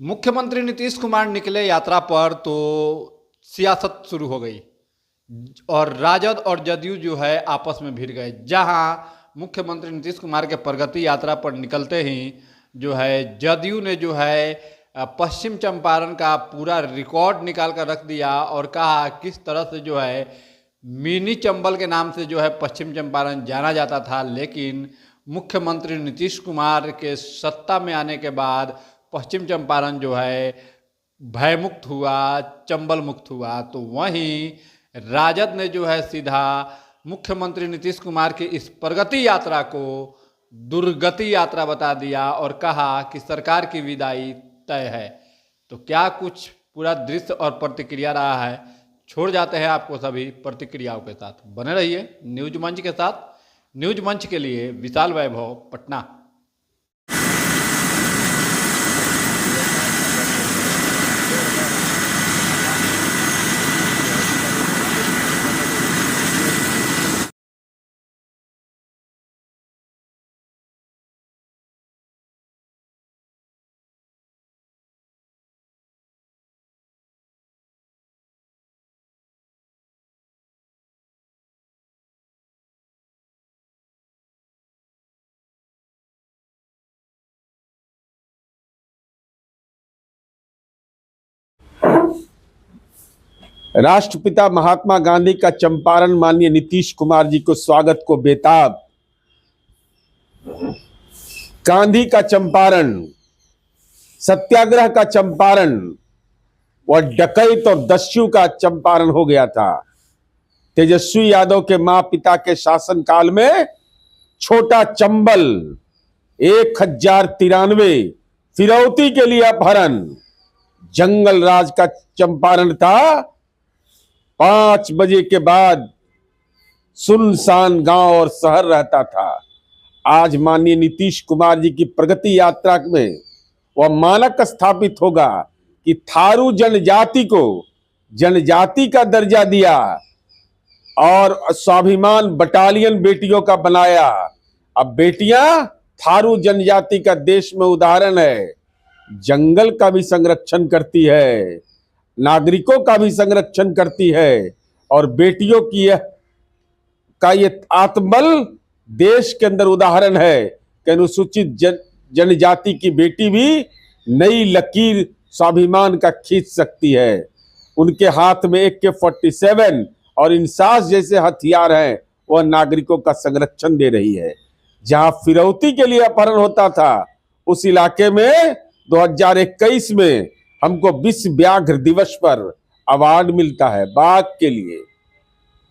मुख्यमंत्री नीतीश कुमार निकले यात्रा पर तो सियासत शुरू हो गई और राजद और जदयू जो है आपस में भिड़ गए। जहां मुख्यमंत्री नीतीश कुमार के प्रगति यात्रा पर निकलते ही जो है जदयू ने जो है पश्चिम चंपारण का पूरा रिकॉर्ड निकाल कर रख दिया और कहा किस तरह से जो है मिनी चंबल के नाम से जो है पश्चिम चंपारण जाना जाता था, लेकिन मुख्यमंत्री नीतीश कुमार के सत्ता में आने के बाद पश्चिम चंपारण जो है भयमुक्त हुआ, चंबल मुक्त हुआ। तो वहीं राजद ने जो है सीधा मुख्यमंत्री नीतीश कुमार की इस प्रगति यात्रा को दुर्गति यात्रा बता दिया और कहा कि सरकार की विदाई तय है। तो क्या कुछ पूरा दृश्य और प्रतिक्रिया रहा है, छोड़ जाते हैं आपको सभी प्रतिक्रियाओं के साथ। बने रहिए न्यूज मंच के साथ। न्यूज मंच के लिए विशाल वैभव, पटना। राष्ट्रपिता महात्मा गांधी का चंपारण माननीय नीतीश कुमार जी को स्वागत को बेताब। गांधी का चंपारण, सत्याग्रह का चंपारण और डकैत और दस्यु का चंपारण हो गया था। तेजस्वी यादव के मां पिता के शासनकाल में छोटा चंबल 1093 फिरौती के लिए अपहरण, जंगल राज का चंपारण था। 5 बजे के बाद सुनसान गांव और शहर रहता था। आज माननीय नीतीश कुमार जी की प्रगति यात्रा में वह मानक स्थापित होगा कि थारू जनजाति को जनजाति का दर्जा दिया और स्वाभिमान बटालियन बेटियों का बनाया। अब बेटियां थारू जनजाति का देश में उदाहरण है। जंगल का भी संरक्षण करती है, नागरिकों का भी संरक्षण करती है और बेटियों की ये आत्मबल देश के अंदर उदाहरण है कि अनुसूचित जनजाति की बेटी भी नई लकीर स्वाभिमान का खींच सकती है। उनके हाथ में AK-47 और इंसास जैसे हथियार हैं, वह नागरिकों का संरक्षण दे रही है। जहां फिरौती के लिए अपहरण होता था, उस इलाके में 2021 में हमको विश्व व्याघ्र दिवस पर अवार्ड मिलता है बाघ के लिए।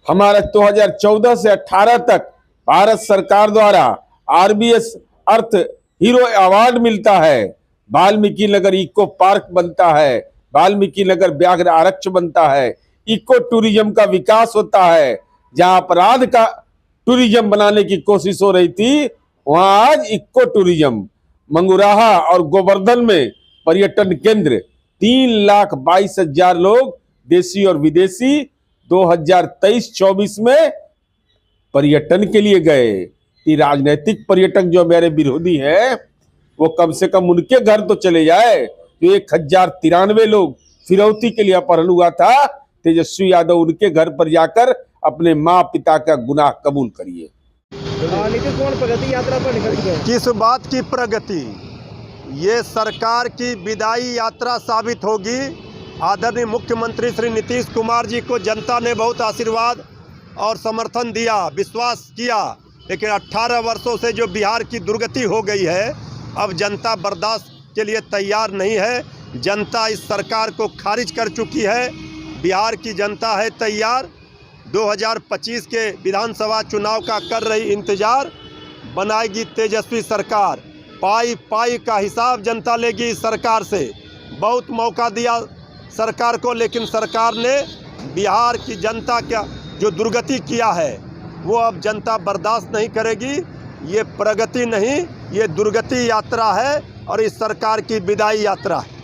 हमारा 2014 से 18 तक भारत सरकार द्वारा RBS अर्थ हीरो अवार्ड मिलता है। वाल्मीकि नगर इको पार्क बनता है, वाल्मीकि नगर व्याघ्र आरक्ष बनता है, इको टूरिज्म का विकास होता है। जहां अपराध का टूरिज्म बनाने की कोशिश हो रही थी, वहां आज इको टूरिज्म। मंगुराहा और गोवर्धन में पर्यटन केंद्र, 3,22,000 लोग देशी और विदेशी 2023-24 में पर्यटन के लिए गए। कि राजनीतिक पर्यटक जो मेरे विरोधी हैं, वो कम से कम उनके घर तो चले जाए। तो 1093 लोग फिरौती के लिए अपहरण हुआ था। तेजस्वी यादव उनके घर पर जाकर अपने माँ पिता का गुनाह कबूल करिए। नीतीश कुमार प्रगति यात्रा पर निकल गए। किस बात की प्रगति? ये सरकार की विदाई यात्रा साबित होगी। आदरणीय मुख्यमंत्री श्री नीतीश कुमार जी को जनता ने बहुत आशीर्वाद और समर्थन दिया, विश्वास किया, लेकिन 18 वर्षों से जो बिहार की दुर्गति हो गई है, अब जनता बर्दाश्त के लिए तैयार नहीं है। जनता इस सरकार को खारिज कर चुकी है। बिहार की जनता है तैयार। 2025 के विधानसभा चुनाव का कर रही इंतजार। बनाएगी तेजस्वी सरकार। पाई पाई का हिसाब जनता लेगी इस सरकार से। बहुत मौका दिया सरकार को, लेकिन सरकार ने बिहार की जनता का जो दुर्गति किया है, वो अब जनता बर्दाश्त नहीं करेगी। ये प्रगति नहीं, ये दुर्गति यात्रा है और इस सरकार की विदाई यात्रा है।